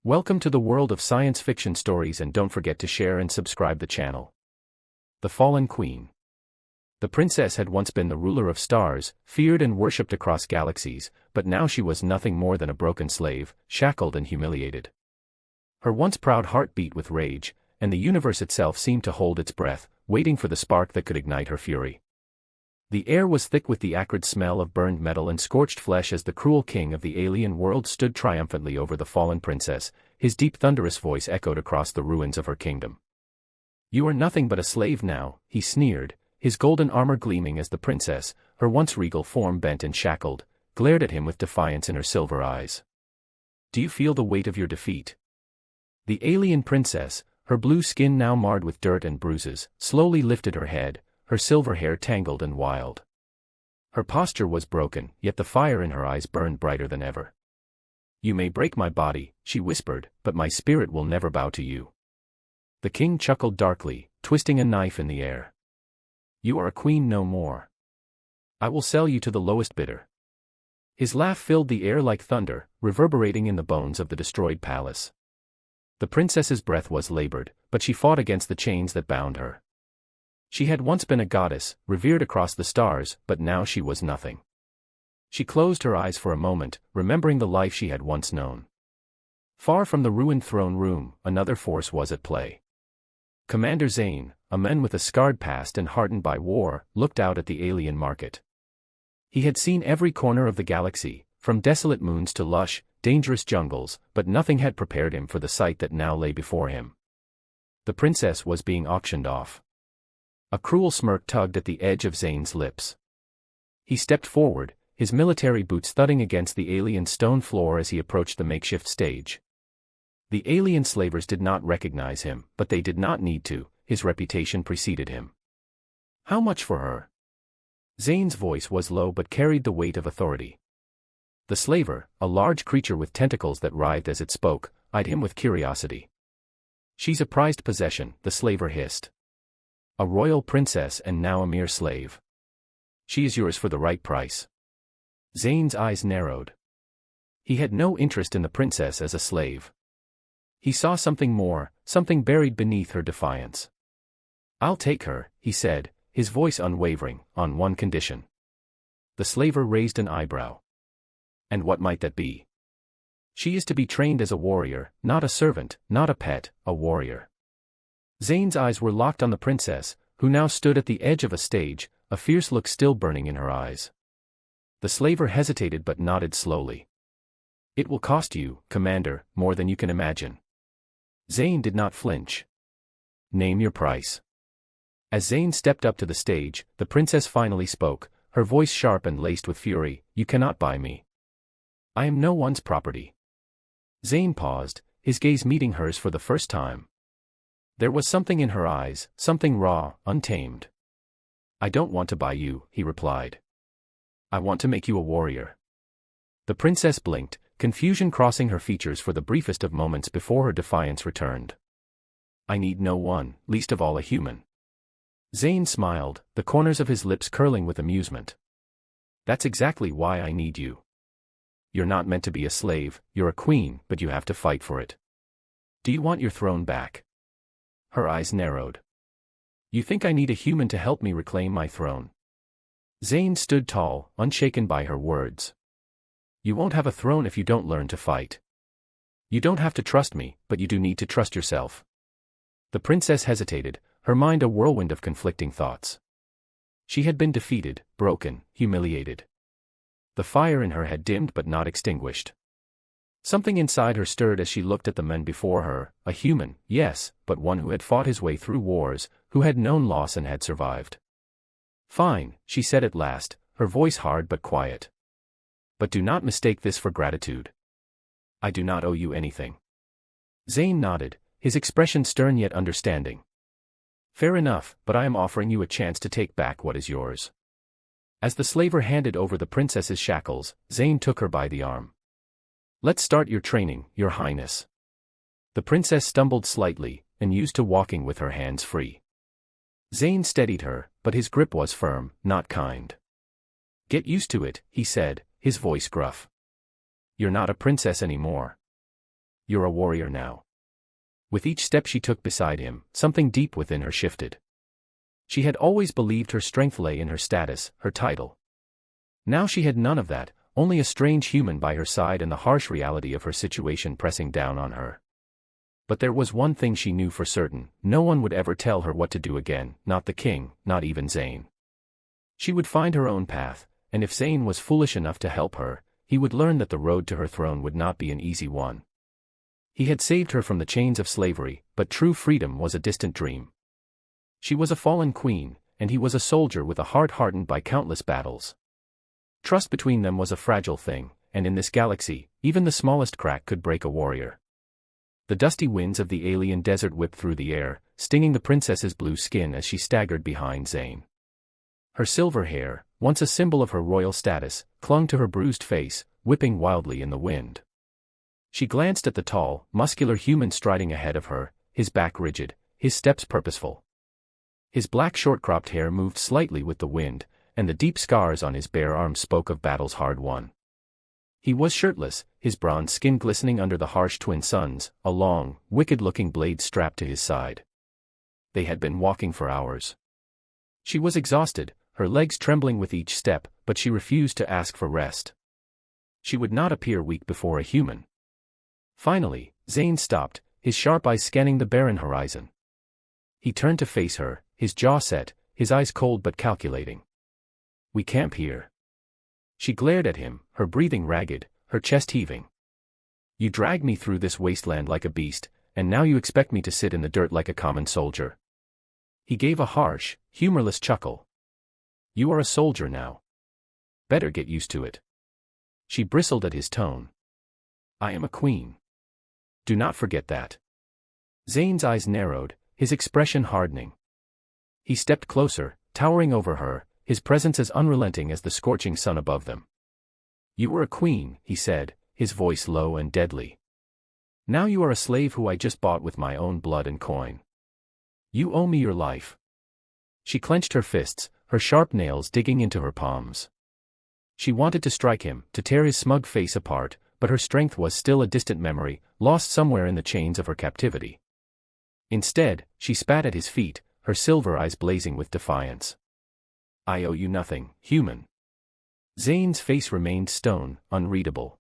Welcome to the world of science fiction stories, and don't forget to share and subscribe the channel. The Fallen Queen. The princess had once been the ruler of stars, feared and worshipped across galaxies, but now she was nothing more than a broken slave, shackled and humiliated. Her once proud heart beat with rage, and the universe itself seemed to hold its breath, waiting for the spark that could ignite her fury. The air was thick with the acrid smell of burned metal and scorched flesh as the cruel king of the alien world stood triumphantly over the fallen princess. His deep thunderous voice echoed across the ruins of her kingdom. "You are nothing but a slave now," he sneered, his golden armor gleaming as the princess, her once regal form bent and shackled, glared at him with defiance in her silver eyes. "Do you feel the weight of your defeat?" The alien princess, her blue skin now marred with dirt and bruises, slowly lifted her head, her silver hair tangled and wild. Her posture was broken, yet the fire in her eyes burned brighter than ever. "You may break my body," she whispered, "but my spirit will never bow to you." The king chuckled darkly, twisting a knife in the air. "You are a queen no more. I will sell you to the lowest bidder." His laugh filled the air like thunder, reverberating in the bones of the destroyed palace. The princess's breath was labored, but she fought against the chains that bound her. She had once been a goddess, revered across the stars, but now she was nothing. She closed her eyes for a moment, remembering the life she had once known. Far from the ruined throne room, another force was at play. Commander Zane, a man with a scarred past and hardened by war, looked out at the alien market. He had seen every corner of the galaxy, from desolate moons to lush, dangerous jungles, but nothing had prepared him for the sight that now lay before him. The princess was being auctioned off. A cruel smirk tugged at the edge of Zane's lips. He stepped forward, his military boots thudding against the alien stone floor as he approached the makeshift stage. The alien slavers did not recognize him, but they did not need to, his reputation preceded him. "How much for her?" Zane's voice was low but carried the weight of authority. The slaver, a large creature with tentacles that writhed as it spoke, eyed him with curiosity. "She's a prized possession," the slaver hissed. "A royal princess and now a mere slave. She is yours for the right price." Zane's eyes narrowed. He had no interest in the princess as a slave. He saw something more, something buried beneath her defiance. "I'll take her," he said, his voice unwavering, "on one condition." The slaver raised an eyebrow. "And what might that be?" "She is to be trained as a warrior, not a servant, not a pet, a warrior." Zane's eyes were locked on the princess, who now stood at the edge of a stage, a fierce look still burning in her eyes. The slaver hesitated but nodded slowly. "It will cost you, Commander, more than you can imagine." Zane did not flinch. "Name your price." As Zane stepped up to the stage, the princess finally spoke, her voice sharp and laced with fury. "You cannot buy me. I am no one's property." Zane paused, his gaze meeting hers for the first time. There was something in her eyes, something raw, untamed. "I don't want to buy you," he replied. "I want to make you a warrior." The princess blinked, confusion crossing her features for the briefest of moments before her defiance returned. "I need no one, least of all a human." Zane smiled, the corners of his lips curling with amusement. "That's exactly why I need you. You're not meant to be a slave, you're a queen, but you have to fight for it. Do you want your throne back?" Her eyes narrowed. "You think I need a human to help me reclaim my throne?" Zane stood tall, unshaken by her words. "You won't have a throne if you don't learn to fight. You don't have to trust me, but you do need to trust yourself." The princess hesitated, her mind a whirlwind of conflicting thoughts. She had been defeated, broken, humiliated. The fire in her had dimmed but not extinguished. Something inside her stirred as she looked at the men before her, a human, yes, but one who had fought his way through wars, who had known loss and had survived. "Fine," she said at last, her voice hard but quiet. "But do not mistake this for gratitude. I do not owe you anything." Zane nodded, his expression stern yet understanding. "Fair enough, but I am offering you a chance to take back what is yours." As the slaver handed over the princess's shackles, Zane took her by the arm. "Let's start your training, Your Highness." The princess stumbled slightly, unused to walking with her hands free. Zane steadied her, but his grip was firm, not kind. "Get used to it," he said, his voice gruff. "You're not a princess anymore. You're a warrior now. With each step she took beside him, something deep within her shifted. She had always believed her strength lay in her status, her title. Now she had none of that, only a strange human by her side and the harsh reality of her situation pressing down on her. But there was one thing she knew for certain: no one would ever tell her what to do again, not the king, not even Zayn. She would find her own path, and if Zayn was foolish enough to help her, he would learn that the road to her throne would not be an easy one. He had saved her from the chains of slavery, but true freedom was a distant dream. She was a fallen queen, and he was a soldier with a heart hardened by countless battles. Trust between them was a fragile thing, and in this galaxy, even the smallest crack could break a warrior. The dusty winds of the alien desert whipped through the air, stinging the princess's blue skin as she staggered behind Zayn. Her silver hair, once a symbol of her royal status, clung to her bruised face, whipping wildly in the wind. She glanced at the tall, muscular human striding ahead of her, his back rigid, his steps purposeful. His black short-cropped hair moved slightly with the wind, and the deep scars on his bare arms spoke of battles hard won. He was shirtless, his bronze skin glistening under the harsh twin suns, a long, wicked-looking blade strapped to his side. They had been walking for hours. She was exhausted, her legs trembling with each step, but she refused to ask for rest. She would not appear weak before a human. Finally, Zayn stopped, his sharp eyes scanning the barren horizon. He turned to face her, his jaw set, his eyes cold but calculating. "We camp here." She glared at him, her breathing ragged, her chest heaving. "You dragged me through this wasteland like a beast, and now you expect me to sit in the dirt like a common soldier." He gave a harsh, humorless chuckle. "You are a soldier now. Better get used to it." She bristled at his tone. "I am a queen. Do not forget that." Zayn's eyes narrowed, his expression hardening. He stepped closer, towering over her, his presence as unrelenting as the scorching sun above them. "You were a queen," he said, his voice low and deadly. "Now you are a slave who I just bought with my own blood and coin. You owe me your life." She clenched her fists, her sharp nails digging into her palms. She wanted to strike him, to tear his smug face apart, but her strength was still a distant memory, lost somewhere in the chains of her captivity. Instead, she spat at his feet, her silver eyes blazing with defiance. "I owe you nothing, human." Zayn's face remained stone, unreadable.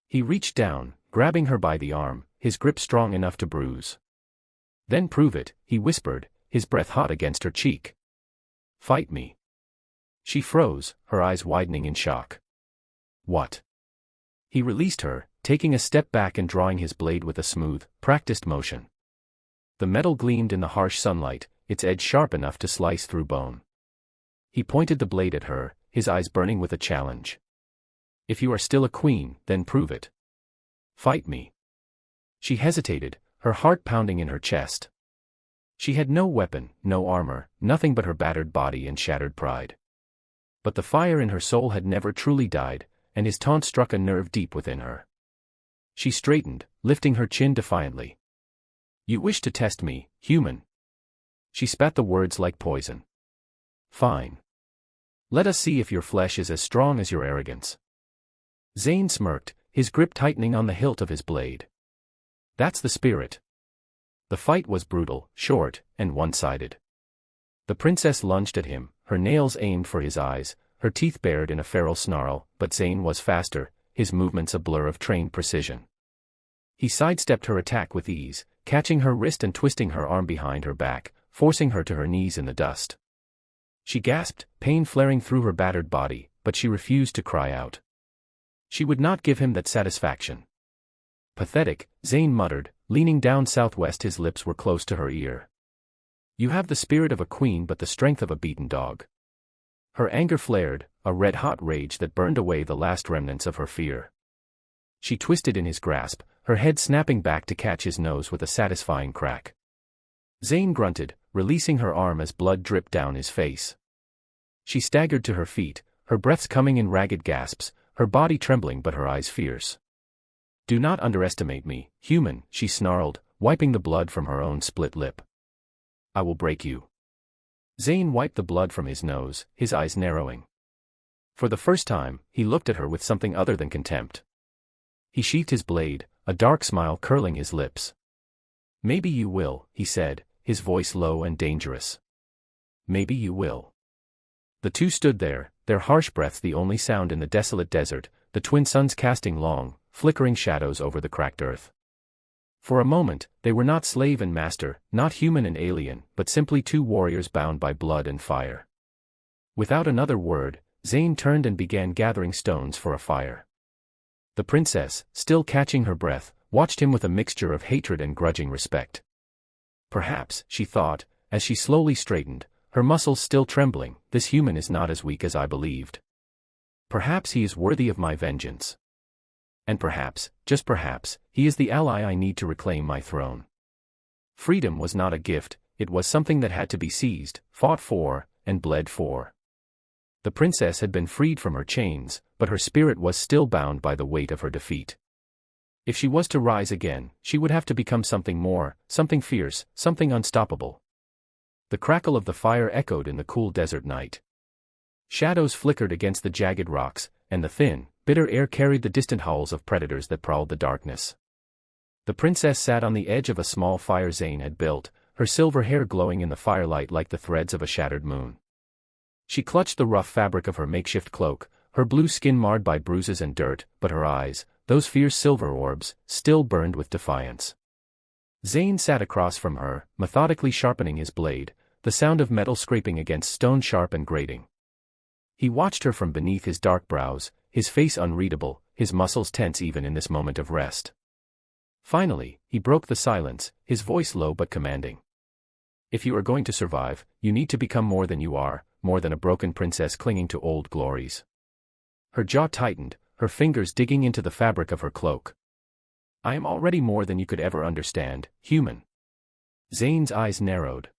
He reached down, grabbing her by the arm, his grip strong enough to bruise. "Then prove it," he whispered, his breath hot against her cheek. "Fight me." She froze, her eyes widening in shock. "What?" He released her, taking a step back and drawing his blade with a smooth, practiced motion. The metal gleamed in the harsh sunlight, its edge sharp enough to slice through bone. He pointed the blade at her, his eyes burning with a challenge. "If you are still a queen, then prove it. Fight me." She hesitated, her heart pounding in her chest. She had no weapon, no armor, nothing but her battered body and shattered pride. But the fire in her soul had never truly died, and his taunt struck a nerve deep within her. She straightened, lifting her chin defiantly. "You wish to test me, human?" She spat the words like poison. "Fine. Let us see if your flesh is as strong as your arrogance." Zayn smirked, his grip tightening on the hilt of his blade. "That's the spirit." The fight was brutal, short, and one-sided. The princess lunged at him, her nails aimed for his eyes, her teeth bared in a feral snarl, but Zayn was faster, his movements a blur of trained precision. He sidestepped her attack with ease, catching her wrist and twisting her arm behind her back, forcing her to her knees in the dust. She gasped, pain flaring through her battered body, but she refused to cry out. She would not give him that satisfaction. "Pathetic," Zayn muttered, leaning down southwest, his lips were close to her ear. "You have the spirit of a queen but the strength of a beaten dog." Her anger flared, a red-hot rage that burned away the last remnants of her fear. She twisted in his grasp, her head snapping back to catch his nose with a satisfying crack. Zayn grunted, releasing her arm as blood dripped down his face. She staggered to her feet, her breaths coming in ragged gasps, her body trembling but her eyes fierce. "Do not underestimate me, human," she snarled, wiping the blood from her own split lip. "I will break you." Zayn wiped the blood from his nose, his eyes narrowing. For the first time, he looked at her with something other than contempt. He sheathed his blade, a dark smile curling his lips. "Maybe you will," he said, his voice low and dangerous. "Maybe you will." The two stood there, their harsh breaths the only sound in the desolate desert, the twin suns casting long, flickering shadows over the cracked earth. For a moment, they were not slave and master, not human and alien, but simply two warriors bound by blood and fire. Without another word, Zane turned and began gathering stones for a fire. The princess, still catching her breath, watched him with a mixture of hatred and grudging respect. Perhaps, she thought, as she slowly straightened, her muscles still trembling, this human is not as weak as I believed. Perhaps he is worthy of my vengeance. And perhaps, just perhaps, he is the ally I need to reclaim my throne. Freedom was not a gift, it was something that had to be seized, fought for, and bled for. The princess had been freed from her chains, but her spirit was still bound by the weight of her defeat. If she was to rise again, she would have to become something more, something fierce, something unstoppable. The crackle of the fire echoed in the cool desert night. Shadows flickered against the jagged rocks, and the thin, bitter air carried the distant howls of predators that prowled the darkness. The princess sat on the edge of a small fire Zane had built, her silver hair glowing in the firelight like the threads of a shattered moon. She clutched the rough fabric of her makeshift cloak, her blue skin marred by bruises and dirt, but her eyes, those fierce silver orbs, still burned with defiance. Zane sat across from her, methodically sharpening his blade, the sound of metal scraping against stone sharp and grating. He watched her from beneath his dark brows, his face unreadable, his muscles tense even in this moment of rest. Finally, he broke the silence, his voice low but commanding. "If you are going to survive, you need to become more than you are, more than a broken princess clinging to old glories." Her jaw tightened, her fingers digging into the fabric of her cloak. "I am already more than you could ever understand, human." Zane's eyes narrowed.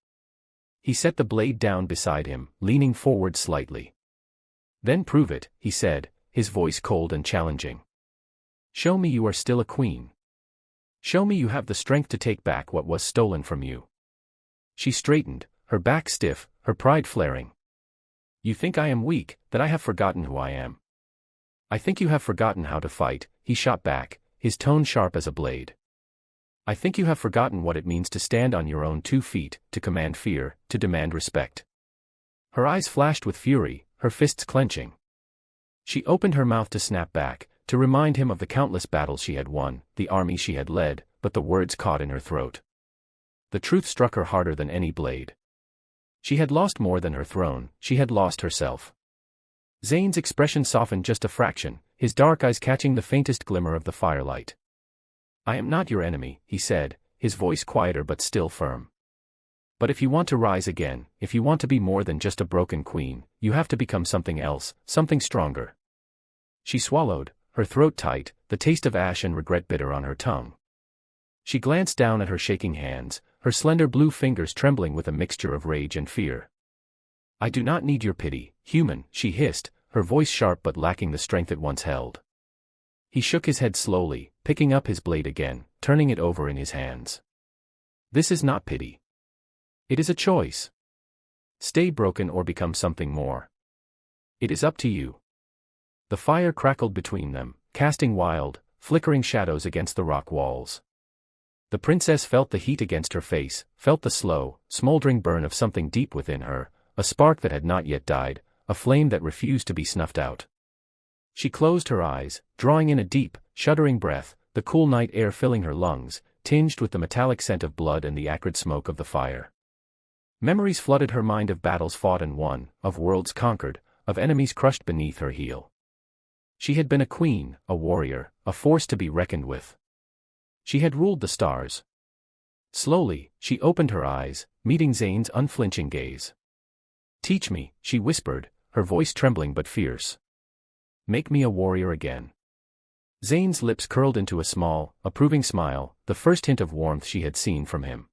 He set the blade down beside him, leaning forward slightly. "Then prove it," he said, his voice cold and challenging. "Show me you are still a queen. Show me you have the strength to take back what was stolen from you." She straightened, her back stiff, her pride flaring. "You think I am weak, that I have forgotten who I am. I think you have forgotten how to fight," he shot back, his tone sharp as a blade. "I think you have forgotten what it means to stand on your own 2 feet, to command fear, to demand respect." Her eyes flashed with fury, her fists clenching. She opened her mouth to snap back, to remind him of the countless battles she had won, the armies she had led, but the words caught in her throat. The truth struck her harder than any blade. She had lost more than her throne, she had lost herself. Zane's expression softened just a fraction, his dark eyes catching the faintest glimmer of the firelight. "I am not your enemy," he said, his voice quieter but still firm. "But if you want to rise again, if you want to be more than just a broken queen, you have to become something else, something stronger." She swallowed, her throat tight, the taste of ash and regret bitter on her tongue. She glanced down at her shaking hands, her slender blue fingers trembling with a mixture of rage and fear. "I do not need your pity, human," she hissed, her voice sharp but lacking the strength it once held. He shook his head slowly, picking up his blade again, turning it over in his hands. "This is not pity. It is a choice. Stay broken or become something more. It is up to you." The fire crackled between them, casting wild, flickering shadows against the rock walls. The princess felt the heat against her face, felt the slow, smoldering burn of something deep within her, a spark that had not yet died, a flame that refused to be snuffed out. She closed her eyes, drawing in a deep, shuddering breath, the cool night air filling her lungs, tinged with the metallic scent of blood and the acrid smoke of the fire. Memories flooded her mind of battles fought and won, of worlds conquered, of enemies crushed beneath her heel. She had been a queen, a warrior, a force to be reckoned with. She had ruled the stars. Slowly, she opened her eyes, meeting Zane's unflinching gaze. "Teach me," she whispered, her voice trembling but fierce. "Make me a warrior again." Zane's lips curled into a small, approving smile, the first hint of warmth she had seen from him.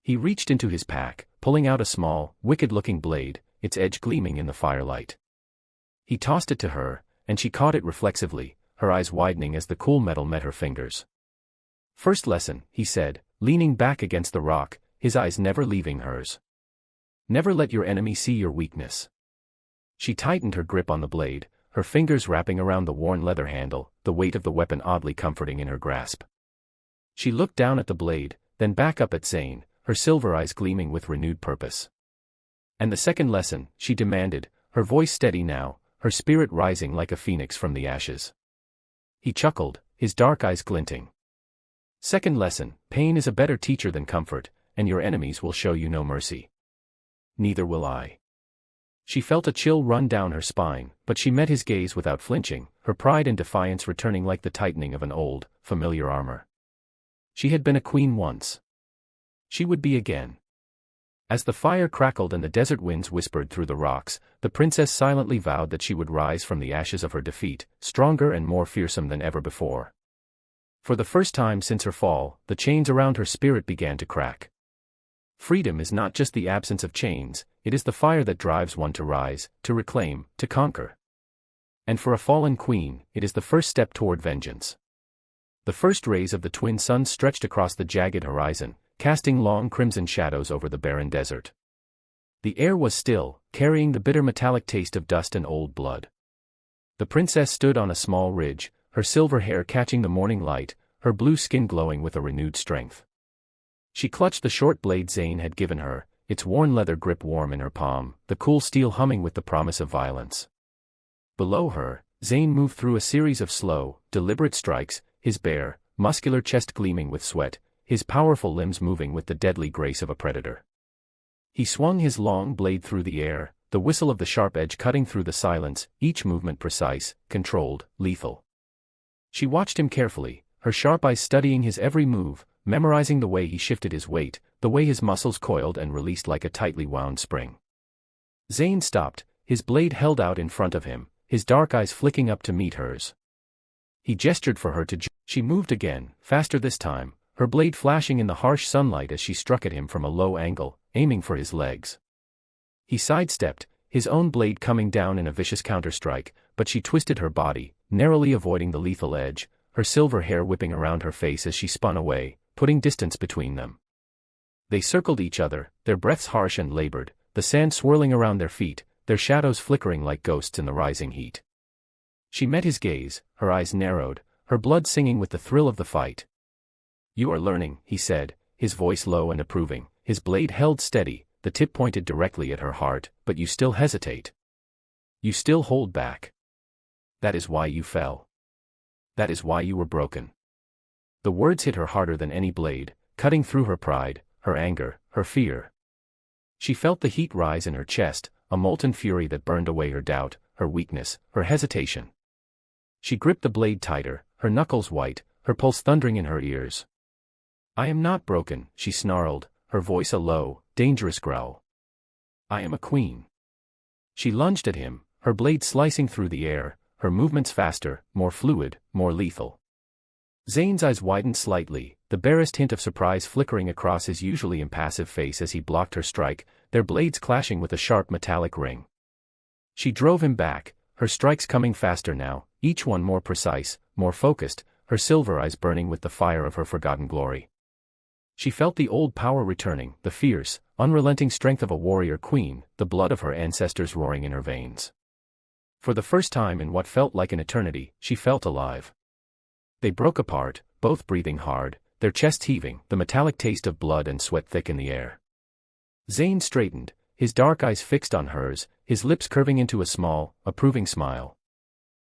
He reached into his pack, pulling out a small, wicked-looking blade, its edge gleaming in the firelight. He tossed it to her, and she caught it reflexively, her eyes widening as the cool metal met her fingers. "First lesson," he said, leaning back against the rock, his eyes never leaving hers. "Never let your enemy see your weakness." She tightened her grip on the blade, her fingers wrapping around the worn leather handle, the weight of the weapon oddly comforting in her grasp. She looked down at the blade, then back up at Zane, her silver eyes gleaming with renewed purpose. "And the second lesson," she demanded, her voice steady now, her spirit rising like a phoenix from the ashes. He chuckled, his dark eyes glinting. "Second lesson, pain is a better teacher than comfort, and your enemies will show you no mercy. Neither will I." She felt a chill run down her spine, but she met his gaze without flinching, her pride and defiance returning like the tightening of an old, familiar armor. She had been a queen once. She would be again. As the fire crackled and the desert winds whispered through the rocks, the princess silently vowed that she would rise from the ashes of her defeat, stronger and more fearsome than ever before. For the first time since her fall, the chains around her spirit began to crack. Freedom is not just the absence of chains, it is the fire that drives one to rise, to reclaim, to conquer. And for a fallen queen, it is the first step toward vengeance. The first rays of the twin suns stretched across the jagged horizon, casting long crimson shadows over the barren desert. The air was still, carrying the bitter metallic taste of dust and old blood. The princess stood on a small ridge, her silver hair catching the morning light, her blue skin glowing with a renewed strength. She clutched the short blade Zane had given her, its worn leather grip warm in her palm, the cool steel humming with the promise of violence. Below her, Zane moved through a series of slow, deliberate strikes, his bare, muscular chest gleaming with sweat, his powerful limbs moving with the deadly grace of a predator. He swung his long blade through the air, the whistle of the sharp edge cutting through the silence, each movement precise, controlled, lethal. She watched him carefully, her sharp eyes studying his every move, memorizing the way he shifted his weight, the way his muscles coiled and released like a tightly wound spring. Zane stopped, his blade held out in front of him, his dark eyes flicking up to meet hers. He gestured for her to join. She moved again, faster this time, her blade flashing in the harsh sunlight as she struck at him from a low angle, aiming for his legs. He sidestepped, his own blade coming down in a vicious counterstrike, but she twisted her body, narrowly avoiding the lethal edge, her silver hair whipping around her face as she spun away, putting distance between them. They circled each other, their breaths harsh and labored, the sand swirling around their feet, their shadows flickering like ghosts in the rising heat. She met his gaze, her eyes narrowed, her blood singing with the thrill of the fight. "You are learning," he said, his voice low and approving, his blade held steady, the tip pointed directly at her heart, "but you still hesitate. You still hold back. That is why you fell. That is why you were broken." The words hit her harder than any blade, cutting through her pride, her anger, her fear. She felt the heat rise in her chest, a molten fury that burned away her doubt, her weakness, her hesitation. She gripped the blade tighter, her knuckles white, her pulse thundering in her ears. "I am not broken," she snarled, her voice a low, dangerous growl. "I am a queen." She lunged at him, her blade slicing through the air, her movements faster, more fluid, more lethal. Zane's eyes widened slightly, the barest hint of surprise flickering across his usually impassive face as he blocked her strike, their blades clashing with a sharp metallic ring. She drove him back, her strikes coming faster now, each one more precise, more focused, her silver eyes burning with the fire of her forgotten glory. She felt the old power returning, the fierce, unrelenting strength of a warrior queen, the blood of her ancestors roaring in her veins. For the first time in what felt like an eternity, she felt alive. They broke apart, both breathing hard, their chests heaving, the metallic taste of blood and sweat thick in the air. Zane straightened, his dark eyes fixed on hers, his lips curving into a small, approving smile.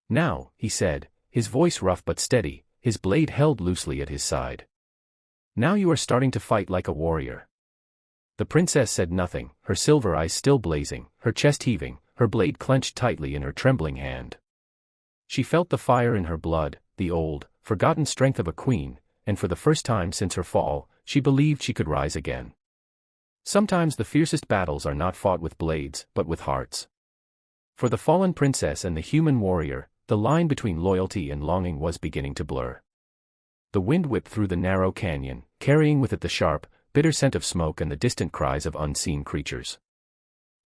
"Now," he said, his voice rough but steady, his blade held loosely at his side. "Now you are starting to fight like a warrior." The princess said nothing, her silver eyes still blazing, her chest heaving, her blade clenched tightly in her trembling hand. She felt the fire in her blood, the old, forgotten strength of a queen, and for the first time since her fall, she believed she could rise again. Sometimes the fiercest battles are not fought with blades, but with hearts. For the fallen princess and the human warrior, the line between loyalty and longing was beginning to blur. The wind whipped through the narrow canyon, carrying with it the sharp, bitter scent of smoke and the distant cries of unseen creatures.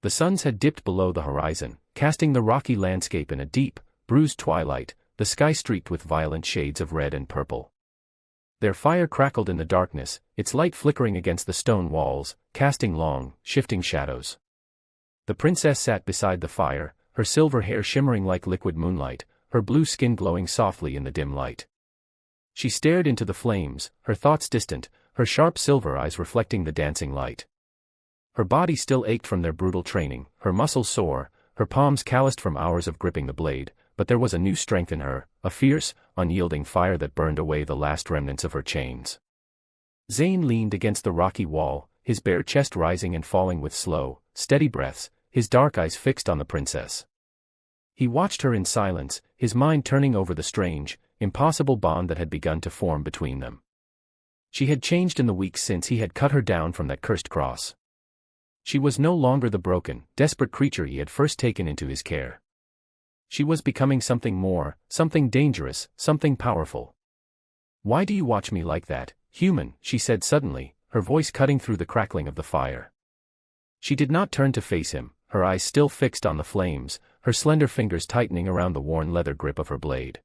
The suns had dipped below the horizon, casting the rocky landscape in a deep, bruised twilight, the sky streaked with violent shades of red and purple. Their fire crackled in the darkness, its light flickering against the stone walls, casting long, shifting shadows. The princess sat beside the fire, her silver hair shimmering like liquid moonlight, her blue skin glowing softly in the dim light. She stared into the flames, her thoughts distant, her sharp silver eyes reflecting the dancing light. Her body still ached from their brutal training, her muscles sore, her palms calloused from hours of gripping the blade, but there was a new strength in her, a fierce, unyielding fire that burned away the last remnants of her chains. Zane leaned against the rocky wall, his bare chest rising and falling with slow, steady breaths, his dark eyes fixed on the princess. He watched her in silence, his mind turning over the strange, impossible bond that had begun to form between them. She had changed in the weeks since he had cut her down from that cursed cross. She was no longer the broken, desperate creature he had first taken into his care. She was becoming something more, something dangerous, something powerful. "Why do you watch me like that, human?" she said suddenly, her voice cutting through the crackling of the fire. She did not turn to face him, her eyes still fixed on the flames, her slender fingers tightening around the worn leather grip of her blade.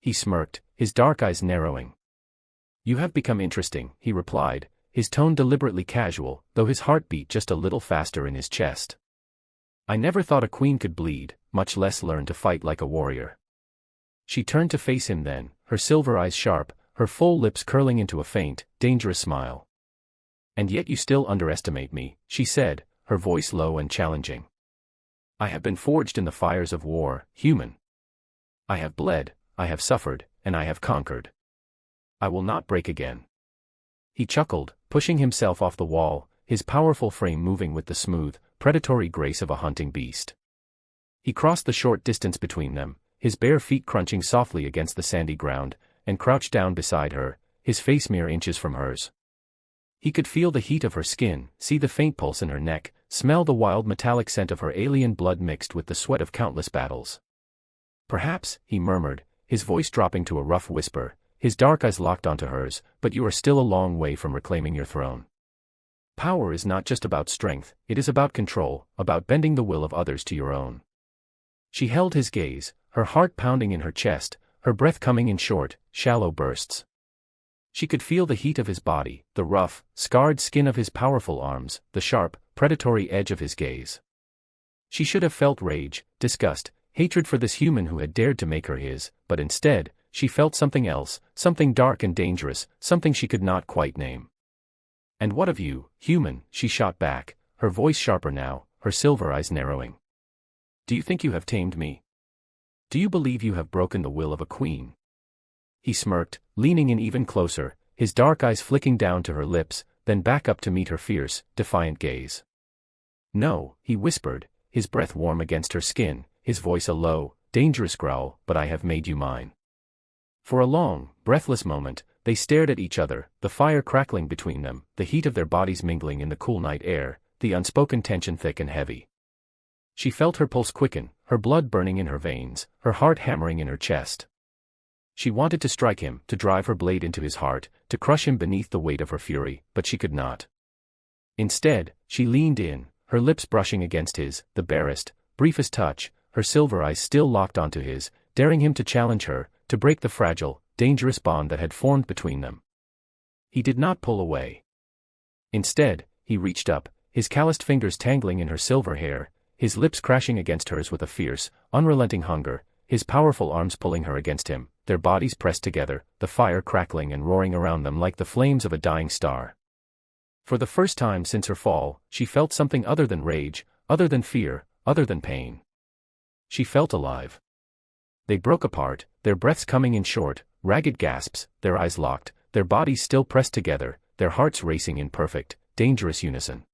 He smirked, his dark eyes narrowing. "You have become interesting," he replied, his tone deliberately casual, though his heart beat just a little faster in his chest. "I never thought a queen could bleed, much less learn to fight like a warrior." She turned to face him then, her silver eyes sharp, her full lips curling into a faint, dangerous smile. "And yet you still underestimate me," she said, her voice low and challenging. "I have been forged in the fires of war, human. I have bled, I have suffered, and I have conquered. I will not break again." He chuckled, pushing himself off the wall, his powerful frame moving with the smooth, predatory grace of a hunting beast. He crossed the short distance between them, his bare feet crunching softly against the sandy ground, and crouched down beside her, his face mere inches from hers. He could feel the heat of her skin, see the faint pulse in her neck, smell the wild metallic scent of her alien blood mixed with the sweat of countless battles. "Perhaps," he murmured, his voice dropping to a rough whisper, his dark eyes locked onto hers, "but you are still a long way from reclaiming your throne. Power is not just about strength, it is about control, about bending the will of others to your own." She held his gaze, her heart pounding in her chest, her breath coming in short, shallow bursts. She could feel the heat of his body, the rough, scarred skin of his powerful arms, the sharp, predatory edge of his gaze. She should have felt rage, disgust, hatred for this human who had dared to make her his, but instead, she felt something else, something dark and dangerous, something she could not quite name. "And what of you, human?" she shot back, her voice sharper now, her silver eyes narrowing. "Do you think you have tamed me? Do you believe you have broken the will of a queen?" He smirked, leaning in even closer, his dark eyes flicking down to her lips, then back up to meet her fierce, defiant gaze. "No," he whispered, his breath warm against her skin, his voice a low, dangerous growl, "but I have made you mine." For a long, breathless moment, they stared at each other, the fire crackling between them, the heat of their bodies mingling in the cool night air, the unspoken tension thick and heavy. She felt her pulse quicken, her blood burning in her veins, her heart hammering in her chest. She wanted to strike him, to drive her blade into his heart, to crush him beneath the weight of her fury, but she could not. Instead, she leaned in, her lips brushing against his, the barest, briefest touch, her silver eyes still locked onto his, daring him to challenge her, to break the fragile, dangerous bond that had formed between them. He did not pull away. Instead, he reached up, his calloused fingers tangling in her silver hair, his lips crashing against hers with a fierce, unrelenting hunger, his powerful arms pulling her against him, their bodies pressed together, the fire crackling and roaring around them like the flames of a dying star. For the first time since her fall, she felt something other than rage, other than fear, other than pain. She felt alive. They broke apart, their breaths coming in short, ragged gasps, their eyes locked, their bodies still pressed together, their hearts racing in perfect, dangerous unison.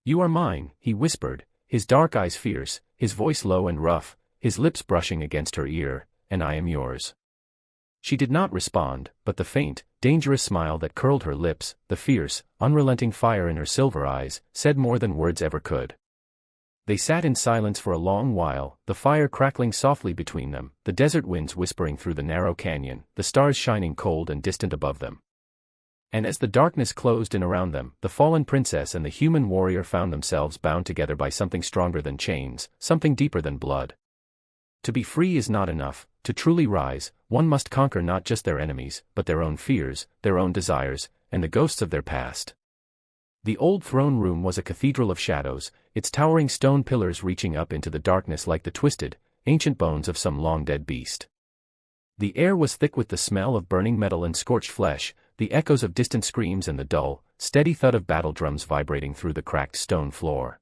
"You are mine," he whispered, his dark eyes fierce, his voice low and rough, his lips brushing against her ear, "and I am yours." She did not respond, but the faint, dangerous smile that curled her lips, the fierce, unrelenting fire in her silver eyes, said more than words ever could. They sat in silence for a long while, the fire crackling softly between them, the desert winds whispering through the narrow canyon, the stars shining cold and distant above them. And as the darkness closed in around them, the fallen princess and the human warrior found themselves bound together by something stronger than chains, something deeper than blood. To be free is not enough. To truly rise, one must conquer not just their enemies, but their own fears, their own desires, and the ghosts of their past. The old throne room was a cathedral of shadows, its towering stone pillars reaching up into the darkness like the twisted, ancient bones of some long-dead beast. The air was thick with the smell of burning metal and scorched flesh, the echoes of distant screams and the dull, steady thud of battle drums vibrating through the cracked stone floor.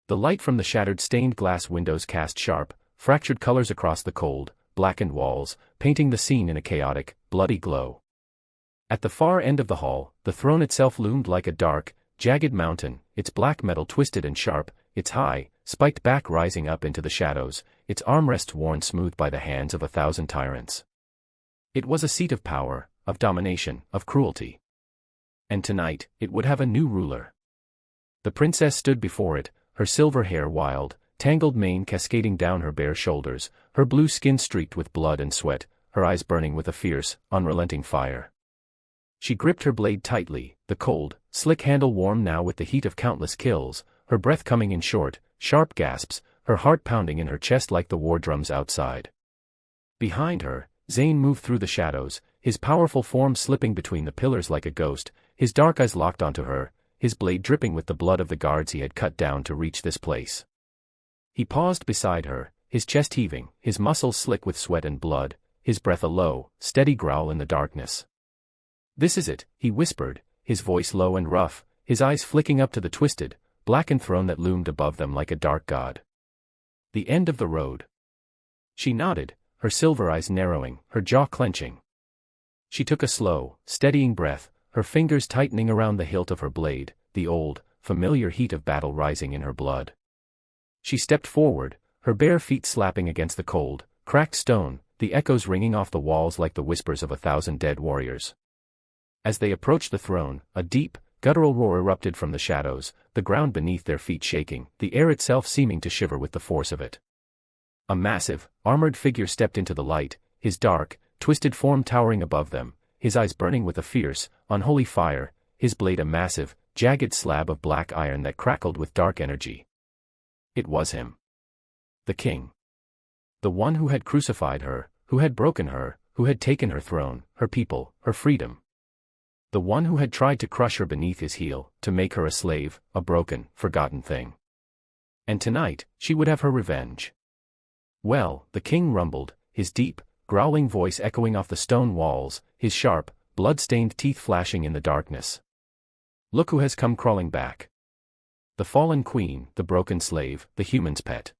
The light from the shattered stained glass windows cast sharp, fractured colors across the cold, blackened walls, painting the scene in a chaotic, bloody glow. At the far end of the hall, the throne itself loomed like a dark, jagged mountain, its black metal twisted and sharp, its high, spiked back rising up into the shadows, its armrests worn smooth by the hands of 1,000 tyrants. It was a seat of power, of domination, of cruelty. And tonight, it would have a new ruler. The princess stood before it, her silver hair wild, tangled mane cascading down her bare shoulders, her blue skin streaked with blood and sweat, her eyes burning with a fierce, unrelenting fire. She gripped her blade tightly, the cold, slick handle warm now with the heat of countless kills, her breath coming in short, sharp gasps, her heart pounding in her chest like the war drums outside. Behind her, Zane moved through the shadows, his powerful form slipping between the pillars like a ghost, his dark eyes locked onto her, his blade dripping with the blood of the guards he had cut down to reach this place. He paused beside her, his chest heaving, his muscles slick with sweat and blood, his breath a low, steady growl in the darkness. "This is it," he whispered, his voice low and rough, his eyes flicking up to the twisted, blackened throne that loomed above them like a dark god. "The end of the road." She nodded, her silver eyes narrowing, her jaw clenching. She took a slow, steadying breath, her fingers tightening around the hilt of her blade, the old, familiar heat of battle rising in her blood. She stepped forward, her bare feet slapping against the cold, cracked stone, the echoes ringing off the walls like the whispers of 1,000 dead warriors. As they approached the throne, a deep, guttural roar erupted from the shadows, the ground beneath their feet shaking, the air itself seeming to shiver with the force of it. A massive, armored figure stepped into the light, his dark, twisted form towering above them, his eyes burning with a fierce, unholy fire, his blade a massive, jagged slab of black iron that crackled with dark energy. It was him. The king. The one who had crucified her, who had broken her, who had taken her throne, her people, her freedom. The one who had tried to crush her beneath his heel, to make her a slave, a broken, forgotten thing. And tonight, she would have her revenge. "Well," the king rumbled, his deep, growling voice echoing off the stone walls, his sharp, blood-stained teeth flashing in the darkness. "Look who has come crawling back. The fallen queen, the broken slave, the human's pet."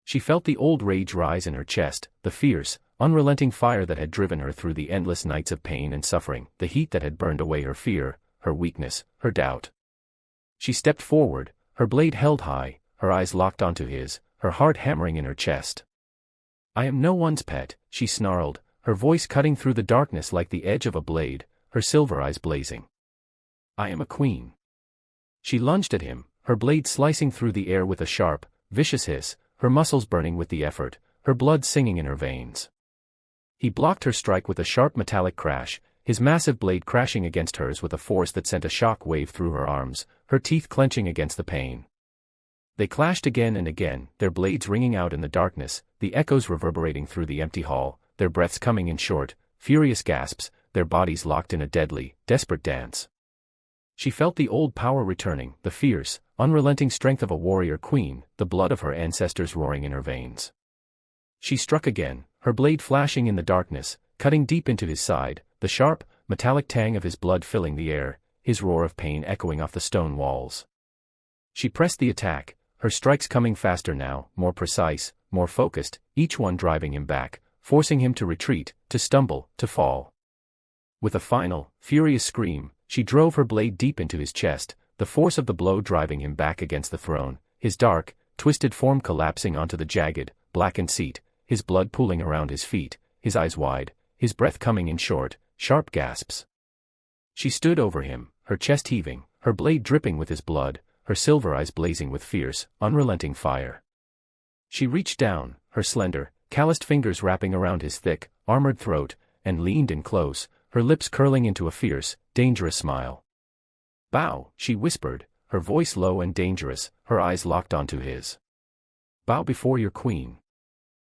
She felt the old rage rise in her chest, the fierce, unrelenting fire that had driven her through the endless nights of pain and suffering, the heat that had burned away her fear, her weakness, her doubt. She stepped forward, her blade held high, her eyes locked onto his, her heart hammering in her chest. "I am no one's pet," she snarled, her voice cutting through the darkness like the edge of a blade, her silver eyes blazing. "I am a queen." She lunged at him, her blade slicing through the air with a sharp, vicious hiss, her muscles burning with the effort, her blood singing in her veins. He blocked her strike with a sharp metallic crash, his massive blade crashing against hers with a force that sent a shock wave through her arms, her teeth clenching against the pain. They clashed again and again, their blades ringing out in the darkness, the echoes reverberating through the empty hall, their breaths coming in short, furious gasps, their bodies locked in a deadly, desperate dance. She felt the old power returning, the fierce, unrelenting strength of a warrior queen, the blood of her ancestors roaring in her veins. She struck again, her blade flashing in the darkness, cutting deep into his side, the sharp, metallic tang of his blood filling the air, his roar of pain echoing off the stone walls. She pressed the attack, her strikes coming faster now, more precise, more focused, each one driving him back, forcing him to retreat, to stumble, to fall. With a final, furious scream, she drove her blade deep into his chest, the force of the blow driving him back against the throne, his dark, twisted form collapsing onto the jagged, blackened seat, his blood pooling around his feet, his eyes wide, his breath coming in short, sharp gasps. She stood over him, her chest heaving, her blade dripping with his blood, her silver eyes blazing with fierce, unrelenting fire. She reached down, her slender, calloused fingers wrapping around his thick, armored throat, and leaned in close, her lips curling into a fierce, dangerous smile. "Bow," she whispered, her voice low and dangerous, her eyes locked onto his. "Bow before your queen."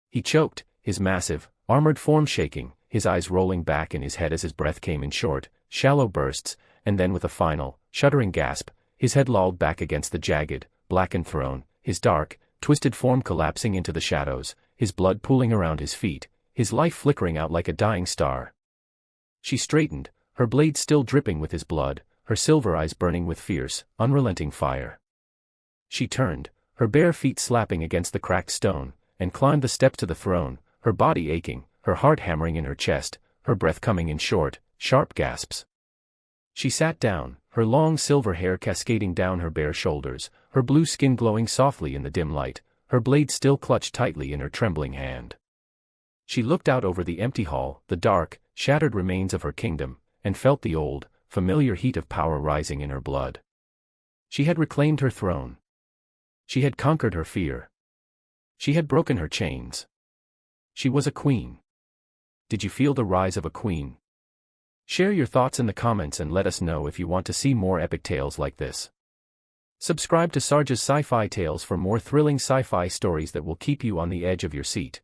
He choked, his massive, armored form shaking, his eyes rolling back in his head as his breath came in short, shallow bursts, and then with a final, shuddering gasp, his head lolled back against the jagged, blackened throne, his dark, twisted form collapsing into the shadows, his blood pooling around his feet, his life flickering out like a dying star. She straightened, her blade still dripping with his blood, her silver eyes burning with fierce, unrelenting fire. She turned, her bare feet slapping against the cracked stone, and climbed the steps to the throne, her body aching, her heart hammering in her chest, her breath coming in short, sharp gasps. She sat down, her long silver hair cascading down her bare shoulders, her blue skin glowing softly in the dim light, her blade still clutched tightly in her trembling hand. She looked out over the empty hall, the dark, shattered remains of her kingdom, and felt the old, familiar heat of power rising in her blood. She had reclaimed her throne. She had conquered her fear. She had broken her chains. She was a queen. Did you feel the rise of a queen? Share your thoughts in the comments and let us know if you want to see more epic tales like this. Subscribe to Sarge's Sci-Fi Tales for more thrilling sci-fi stories that will keep you on the edge of your seat.